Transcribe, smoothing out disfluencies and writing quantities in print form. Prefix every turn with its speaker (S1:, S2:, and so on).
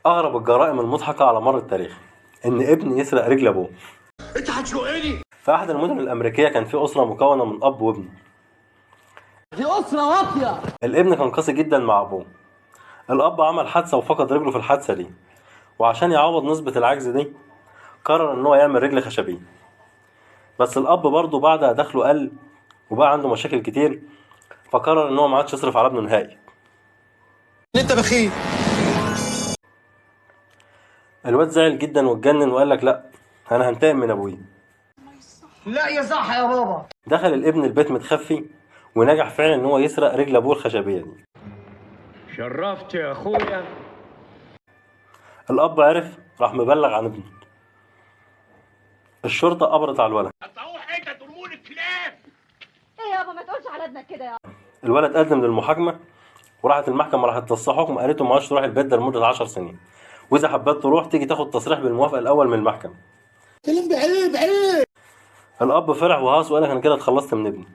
S1: أغرب الجرائم المضحكة على مر التاريخ إن ابن يسرق رجل أبوه.
S2: انت هتشوقني؟
S1: في أحد المدن الأمريكية كان في أسرة مكونة من أب وابن.
S3: دي أسرة واطية.
S1: الابن كان قاسي جدا مع أبوه. الأب عمل حادثة وفقد رجله في الحادثة دي، وعشان يعوض نسبة العجز دي قرر إن هو يعمل رجل خشبية. بس الأب برضه بعدها دخله قل وبقى عنده مشاكل كتير، فقرر إن هو ما عادش يصرف على ابنه نهائي.
S2: انت بخيل.
S1: الواد زعل جدا واتجنن وقال لك لا، أنا هنتقم من أبوي.
S3: لا يا صح يا بابا.
S1: دخل الابن البيت متخفي ونجح فعلا إن هو يسرق رجل أبوه الخشبية دي.
S4: شرفت يا اخويا.
S1: الأب عرف، راح مبلغ عن ابنه. الشرطة قبضت على الولد.
S2: هتطوح حته ترمون الكلاب.
S5: ايه يابا ما تقولش على ابنك كده يا
S1: الولد قدم للمحاكمة، وراحت المحكمة راحت تصحح حكم، قالته معاش تروح البيت ده لمدة 10 سنين، وإذا حبيت تروح تيجي تاخد تصريح بالموافقة الأول من المحكمة.
S2: كلام بعيب عيب.
S1: الأب فرح وهاص وقال لك أنا كده اتخلصت من ابني.